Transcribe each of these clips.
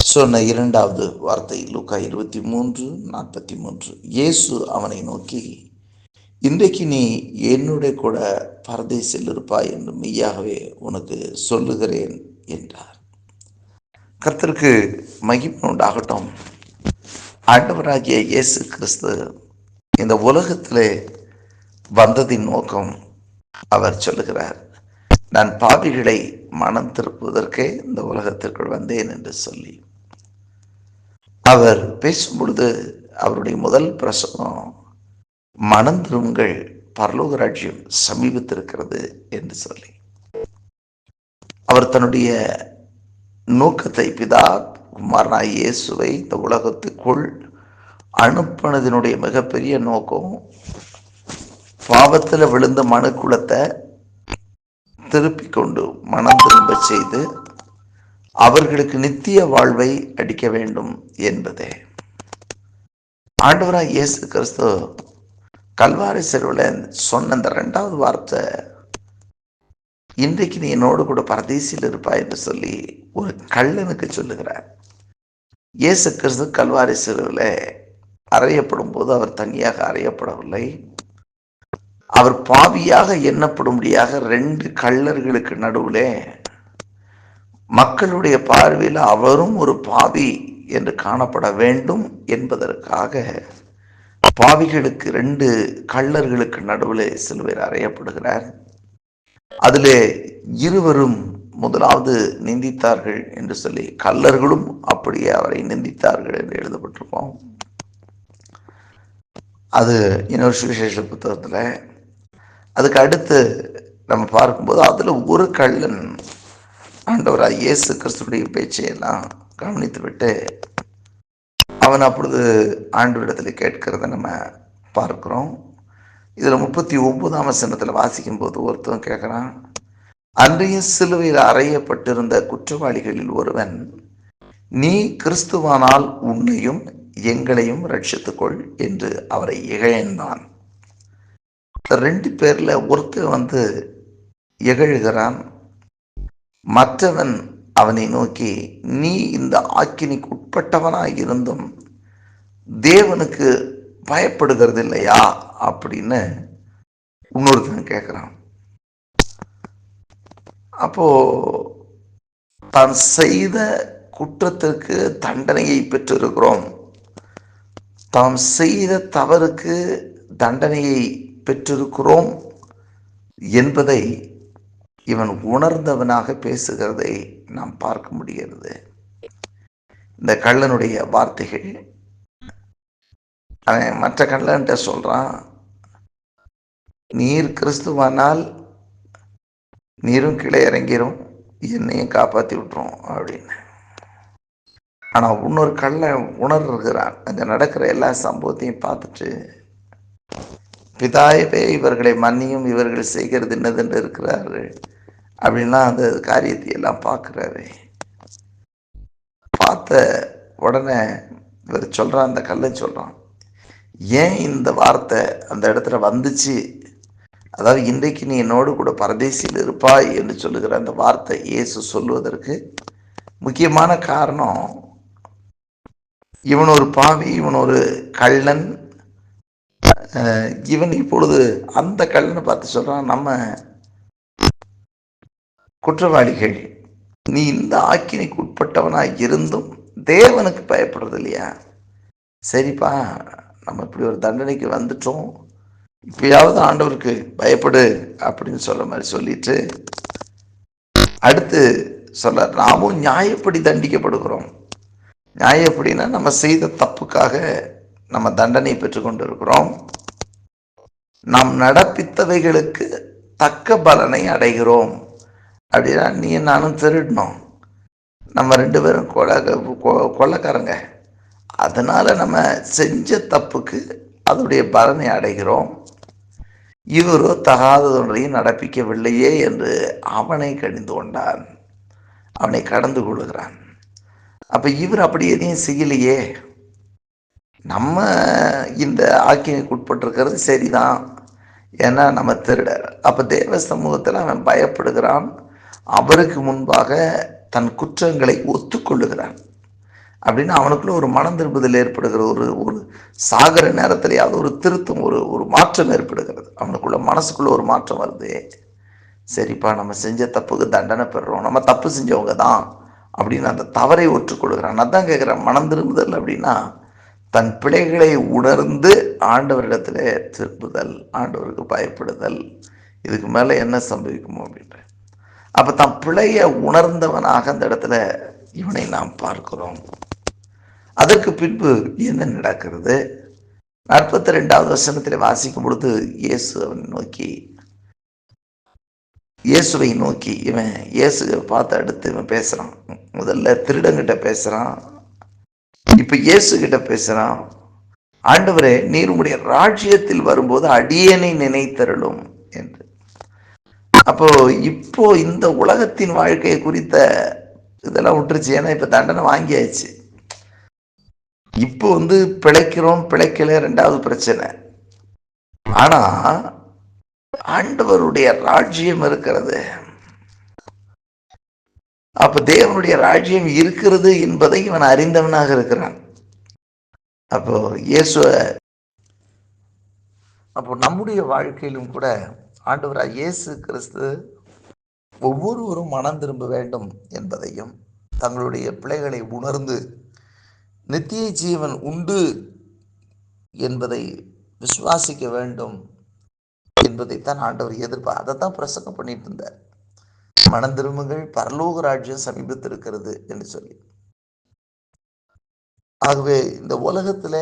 சொன்ன இரண்டாவது வார்த்தை லூக்கா 23:43. இயேசு அவனை நோக்கி, இன்றைக்கு நீ என்னுடைய கூட பரதேசில் இருப்பாய் என்று மெய்யாகவே உனக்கு சொல்லுகிறேன் என்றார். கர்த்தருக்கு மகிமை உண்டாகட்டும். ஆண்டவராகிய இயேசு கிறிஸ்து இந்த உலகத்திலே வந்ததின் நோக்கம் அவர் சொல்லுகிறார், நான் பாவிகளை மனம் திருப்புவதற்கே இந்த உலகத்திற்குள் வந்தேன் என்று சொல்லி அவர் பேசும் பொழுது அவருடைய முதல் பிரசங்கம், மனம் திரும்புங்கள், பரலோக ராஜ்யம் சமீபத்திருக்கிறது என்று சொல்லி அவர் தன்னுடைய நோக்கத்தை, பிதா குமாரனாய் இயேசுவை இந்த உலகத்துக்குள் அனுப்பினதனுடைய மிகப்பெரிய நோக்கம் பாவத்தில் விழுந்த மனுக்குலத்தை திருப்பிக் கொண்டு மனம் திரும்ப செய்து அவர்களுக்கு நித்திய வாழ்வை அளிக்க வேண்டும் என்பதே. ஆண்டவராய் இயேசு கிறிஸ்து கல்வாரி சிலுவையில் சொன்ன அந்த இரண்டாவது வார்த்தை, இன்றைக்கு நீ என்னோடு கூட பரதேசில் இருப்பாய் என்று சொல்லி ஒரு கள்ளனுக்கு சொல்லுகிறார். இயேசு கிறிஸ்து கல்வாரி சிலுவையில் அறையப்படும் போது அவர் தனியாக அறையப்படவில்லை. அவர் பாவியாக எண்ணப்படும்படியாக 2 கள்ளர்களுக்கு நடுவிலே மக்களுடைய பார்வையில் அவரும் ஒரு பாவி என்று காணப்பட வேண்டும் என்பதற்காக பாவிகளுக்கு 2 கள்ளர்களுக்கு நடுவிலே சிலுவையில் அறையப்படுகிறார். அதிலே இருவரும் முதலாவது நிந்தித்தார்கள் என்று சொல்லி, கள்ளர்களும் அப்படியே அவரை நிந்தித்தார்கள் என்று எழுதப்பட்டிருக்கோம். அது இன்னொரு சுவிசேஷ புத்தகத்தில். அதுக்கு அடுத்து நம்ம பார்க்கும்போது அதில் ஒரு கள்ளன் ஆண்டவராய் இயேசு கிறிஸ்துடைய பேச்சையெல்லாம் கவனித்து விட்டு அவன் அப்பொழுது ஆண்டவரிடத்தில் கேட்கிறத நம்ம பார்க்கிறோம். இதில் 39ஆம் வசனத்தில் வாசிக்கும் போது ஒருத்தன் கேட்குறான், அன்றைய சிலுவையில் அறையப்பட்டிருந்த குற்றவாளிகளில் ஒருவன், நீ கிறிஸ்துவானால் உன்னையும் எங்களையும் ரட்சித்துக்கொள் என்று அவரை இகழ்ந்தான். 2 பேர்ல ஒருத்தன் இகழ்கிறான், மற்றவன் அவனை நோக்கி, நீ இந்த ஆக்கினிக்கு உட்பட்டவனாய் இருந்தும் தேவனுக்கு பயப்படுகிறது இல்லையா அப்படின்னு இன்னொருத்தன் கேட்கிறான். அப்போ தான் செய்த குற்றத்திற்கு தண்டனையை பெற்றிருக்கிறோம், தாம் செய்த தவறுக்கு தண்டனையை பெற்றிருக்கிறோம் என்பதை இவன் உணர்ந்தவனாக பேசுகிறதை நாம் பார்க்க முடிகிறது. இந்த கள்ளனுடைய வார்த்தைகள், அவன் மற்ற கள்ளன்ட்ட சொல்றான், நீர் கிறிஸ்துவானால் நீரும் கீழே இறங்கிரும், என்னையும் காப்பாற்றி விட்டுரும் அப்படின்னு. ஆனால் இன்னொரு கள்ளன் உணர்கிறான். அங்கே நடக்கிற எல்லா சம்பவத்தையும் பார்த்துட்டு, பிதாவே இவர்களை மன்னியும், இவர்கள் செய்கிறது என்னதென்று இருக்கிறார்கள் அப்படின்னா அந்த காரியத்தை எல்லாம் பார்க்குறாரு. பார்த்த உடனே இவர் சொல்கிறான், அந்த கள்ளன் சொல்கிறான், ஏன் இந்த வார்த்தை அந்த இடத்துல வந்துச்சு, அதாவது இன்றைக்கு நீ என்னோடு கூட பரதேசியில் இருப்பாய் என்று சொல்லுகிற அந்த வார்த்தை இயேசு சொல்லுவதற்கு முக்கியமான காரணம், இவன் ஒரு பாவி, இவன் ஒரு கள்ளன். இவன் இப்பொழுது அந்த கள்ளனை பார்த்து சொல்றான், நம்ம குற்றவாளிகள், நீ இந்த ஆக்கினைக்கு உட்பட்டவனாய் இருந்தும் தேவனுக்கு பயப்படுறது இல்லையா? சரிப்பா, நம்ம இப்படி ஒரு தண்டனைக்கு வந்துட்டோம், இப்பயாவது ஆண்டவருக்கு பயப்படு அப்படின்னு சொல்ற மாதிரி சொல்லிட்டு அடுத்து சொல்ல, நாமும் நியாயப்படி தண்டிக்கப்படுகிறோம். நியாயம் எப்படின்னா, நம்ம செய்த தப்புக்காக நம்ம தண்டனை பெற்றுக்கொண்டு இருக்கிறோம், நாம் நடப்பித்தவைகளுக்கு தக்க பலனை அடைகிறோம். அப்படின்னா நீ நானும் திருடணும், நம்ம 2 பேரும் கொள்ளக்காரங்க, அதனால நம்ம செஞ்ச தப்புக்கு அதனுடைய பலனை அடைகிறோம். இவரோ தகாததொன்றையும் நடப்பிக்கவில்லையே என்று அவனை கடிந்து கொண்டான், அவனை கடந்து கொள்கிறான். அப்ப இவர் அப்படி எதையும் செய்யலையே, நம்ம இந்த ஆக்கினைக்கு உட்பட்டிருக்கிறது சரிதான், ஏன்னா நம்ம திருடர். அப்ப தேவ சமூகத்தில் அவன் பயப்படுகிறான், அவருக்கு முன்பாக தன் குற்றங்களை ஒத்துக்கொள்ளுகிறான். அப்படின்னு அவனுக்குள்ள ஒரு மனம் திரும்புதல் ஏற்படுகிற ஒரு ஒரு சாகர நேரத்திலேயாவது ஒரு திருத்தம், ஒரு ஒரு மாற்றம் ஏற்படுகிறது. அவனுக்குள்ள மனசுக்குள்ள ஒரு மாற்றம் வருது. சரிப்பா, நம்ம செஞ்ச தப்புக்கு தண்டனை பெறுறோம், நம்ம தப்பு செஞ்சவங்க தான் அப்படின்னு அந்த தவறை ஒற்றுக்கொள்கிறான். நான் தான் கேட்குறேன், மனம் திரும்புதல் அப்படின்னா தன் பிழைகளை உணர்ந்து ஆண்டவரிடத்துல திருப்புதல், ஆண்டவருக்கு பயப்படுதல். இதுக்கு மேலே என்ன சம்பவிக்குமோ அப்படின்ற அப்போ தான் பிழையை உணர்ந்தவனாக அந்த இடத்துல இவனை நாம் பார்க்கிறோம். அதற்கு பின்பு என்ன நடக்கிறது? 42வது வசனத்தில் வாசிக்கும் பொழுது இயேசுவை நோக்கி இவன் இயேசுவை பார்த்து அடுத்து இவன் பேசுறான். முதல்ல திருடங்கிட்ட பேசுறான், இப்ப இயேசு கிட்ட பேசுறான். ஆண்டவரே, நீர் உம்முடைய ராஜ்யத்தில் வரும்போது அடியேனை நினைத்தருளும் என்று. அப்போ இப்போ இந்த உலகத்தின் வாழ்க்கையை குறித்த இதெல்லாம் விட்டுருச்சு. ஏன்னா இப்ப தண்டனை வாங்கியாச்சு. இப்போ பிழைக்கிறோம் பிழைக்கல ரெண்டாவது பிரச்சனை. ஆனா ஆண்டவருடைய ராஜ்யம் இருக்கிறது. அப்ப தேவனுடைய ராஜ்யம் இருக்கிறது என்பதை இவன் அறிந்தவனாக இருக்கிறான். அப்போ நம்முடைய வாழ்க்கையிலும் கூட ஆண்டவராக இயேசு கிறிஸ்து ஒவ்வொருவரும் மனம் திரும்ப வேண்டும் என்பதையும், தங்களுடைய பிழைகளை உணர்ந்து நித்திய ஜீவன் உண்டு என்பதை விசுவாசிக்க வேண்டும் என்பதைத்தான் ஆண்டவர் எதிர்ப்பார். அதை தான் பிரசங்கம் பண்ணிட்டு இருந்தார். மனம் திரும்புங்கள், பரலோக ராஜ்யம் சமீபத்திருக்கிறது என்று சொல்லி. ஆகவே இந்த உலகத்தில்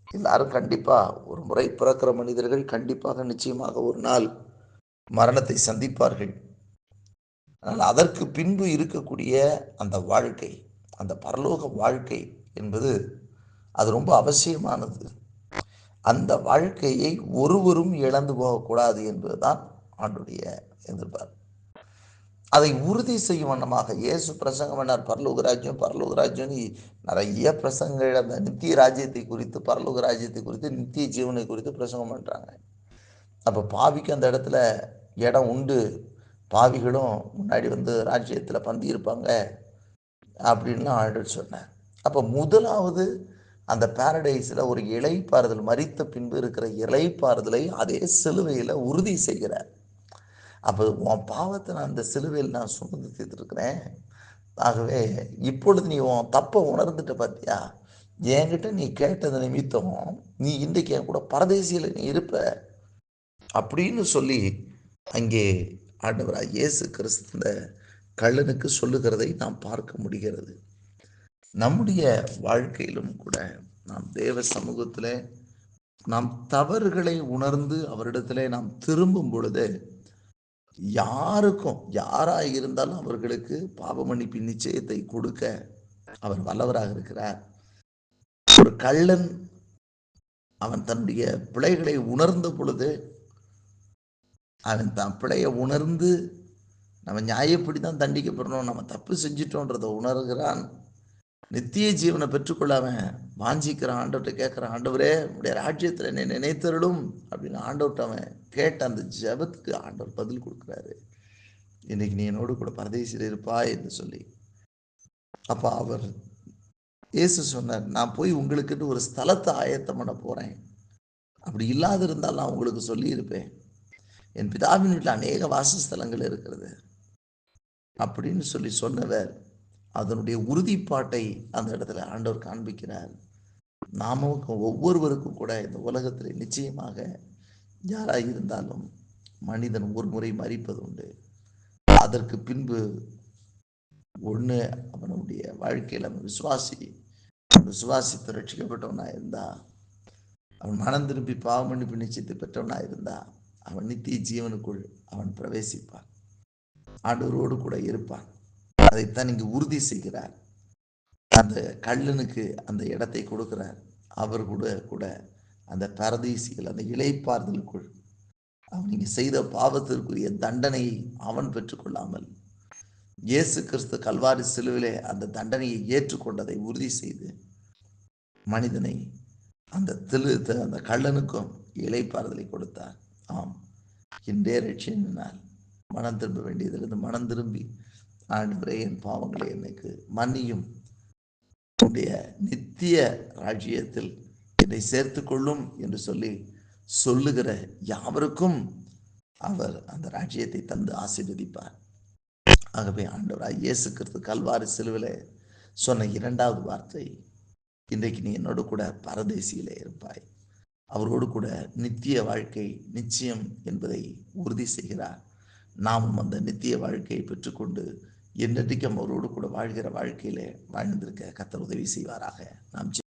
எல்லாரும் கண்டிப்பா ஒரு முறை பிறக்கிற மனிதர்கள் கண்டிப்பாக நிச்சயமாக ஒரு நாள் மரணத்தை சந்திப்பார்கள். ஆனால் அதற்கு பின்பு இருக்கக்கூடிய அந்த வாழ்க்கை, அந்த பரலோக வாழ்க்கை என்பது அது ரொம்ப அவசியமானது. அந்த வாழ்க்கையை ஒருவரும் இழந்து போகக்கூடாது என்பதுதான் ஆண்டுடைய எதிர்பார்ப்பு. அதை உறுதி செய்யும் வண்ணமாக இயேசு பிரசங்கம் பண்ணார். பரலோக ராஜ்யம் பரலோக ராஜ்யம் நிறைய பிரசங்கங்கள் அந்த நித்திய ராஜ்யத்தை குறித்து, பரலோக ராஜ்யத்தை குறித்து, நித்திய ஜீவனை குறித்து பிரசங்கம் பண்ணுறாங்க. அப்போ பாவிக்கு அந்த இடத்துல இடம் உண்டு, பாவிகளும் முன்னாடி ராஜ்யத்தில் பந்தி இருப்பாங்க அப்படின்னு ஆண்டவர் சொன்னார். அப்போ முதலாவது அந்த பாரடைஸில் ஒரு இளைப்பாறுதல், மரித்த பின்பு இருக்கிற இளைப்பாறுதலை அதே சிலுவையில் உறுதி செய்கிறார். அப்போ உன் பாவத்தை நான் அந்த சிலுவையில் நான் சுமந்து தீர்த்துருக்கிறேன். ஆகவே இப்பொழுது நீ உன் தப்பை உணர்ந்துட்ட பார்த்தியா, என்கிட்ட நீ கேட்டது நிமித்தம் நீ இன்றைக்கு என் கூட பரதேசியில் நீ இருப்ப அப்படின்னு சொல்லி அங்கே ஆண்டவராக இயேசு கிறிஸ்து கள்ளனுக்கு சொல்லுகிறதை நாம் பார்க்க முடிகிறது. நம்முடைய வாழ்க்கையிலும் கூட நாம் தேவ சமூகத்தில் நாம் தவறுகளை உணர்ந்து அவரிடத்துல நாம் திரும்பும் பொழுது யாருக்கும் யாராக இருந்தாலும் அவர்களுக்கு பாவ மன்னிப்பு நிச்சயத்தை கொடுக்க அவர் வல்லவராக இருக்கிறார். ஒரு கள்ளன் அவன் தன்னுடைய பிழைகளை உணர்ந்த பொழுது அவன் தான் பிழையை உணர்ந்து நம்ம நியாயப்படி தான் தண்டிக்கப்படணும், நம்ம தப்பு செஞ்சிட்டோன்றதை உணர்கிறான். நித்திய ஜீவனை பெற்றுக்கொள்ள அவன் வாஞ்சிக்கிறான். ஆண்டவர்கிட்ட கேட்குறான், ஆண்டவரே உடைய ராஜ்யத்தில் என்னை நினைத்தருளும் அப்படின்னு ஆண்டவர்கிட்ட அவன் கேட்ட அந்த ஜெபத்துக்கு ஆண்டவர் பதில் கொடுக்குறாரு. இன்னைக்கு நீ என்னோடு கூட பரதேசியில் இருப்பா என்று சொல்லி. அப்போ அவர் இயேசு சொன்னார், நான் போய் உங்களுக்குன்னு ஒரு ஸ்தலத்தை ஆயத்தம் பண்ண போகிறேன், அப்படி இல்லாத இருந்தால் நான் உங்களுக்கு சொல்லியிருப்பேன், என் பிதாவின் வீட்டில் அநேக வாசஸ்தலங்கள் இருக்கிறது அப்படின்னு சொல்லி சொன்னவர் அதனுடைய உறுதிப்பாட்டை அந்த இடத்துல ஆண்டவர் காண்பிக்கிறார். நாமும் ஒவ்வொருவருக்கும் கூட இந்த உலகத்தில் நிச்சயமாக யாராக இருந்தாலும் மனிதன் ஒரு முறை மரிப்பது உண்டு. அதற்கு பின்பு ஒன்று அவனுடைய வாழ்க்கையில் அவன் விசுவாசித்து ரட்சிக்கப்பட்டவனா இருந்தா, அவன் மனம் திரும்பி பாவ மன்னிப்பு நிச்சயத்தை பெற்றவனா இருந்தா அவன் நித்திய ஜீவனுக்குள் அவன் பிரவேசிப்பான், ஆண்டவரோடு கூட இருப்பான். அதைத்தான் இங்கு உறுதி செய்கிறார். அந்த கள்ளனுக்கு அந்த இடத்தை கொடுக்கிறார். அவர் கூட அந்த பரதீசிகள் அந்த இளைப்பாறுதலுக்குள் அவன் இங்கு செய்த பாவத்திற்குரிய தண்டனையை அவன் பெற்றுக்கொள்ளாமல் இயேசு கிறிஸ்து கல்வாரி சிலுவிலே அந்த தண்டனையை ஏற்றுக்கொண்டதை உறுதி செய்து மனிதனை அந்த கள்ளனுக்கும் இளைப்பாறுதலை கொடுத்தார். ஆம், இன்றே ரட்சியினால் மனம் திரும்ப வேண்டியதிலிருந்து மனம் திரும்பி, ஆண்டவரே என் பாவங்களை எனக்கு மன்னியும், உன்னுடைய நித்திய ராஜ்யத்தில் என்னை சேர்த்து கொள்ளும் என்று சொல்லுகிற யாவருக்கும் அவர் அந்த ராஜ்யத்தை தந்து ஆசீர்வதிப்பார். ஆகவே ஆண்டவராய் இயேசு கிறிஸ்து கல்வாரி சிலுவிலே சொன்ன இரண்டாவது வார்த்தை, இன்றைக்கு நீ என்னோடு கூட பரதேசியிலே இருப்பாய். அவரோடு கூட நித்திய வாழ்க்கை நிச்சயம் என்பதை உறுதி செய்கிறார். நாமும் அந்த நித்திய வாழ்க்கையை பெற்றுக்கொண்டு என்றைக்கும் அவரோடு கூட வாழ்கிற வாழ்க்கையிலே வாழ்ந்திருக்க கர்த்தர் உதவி செய்வாராக. நாம்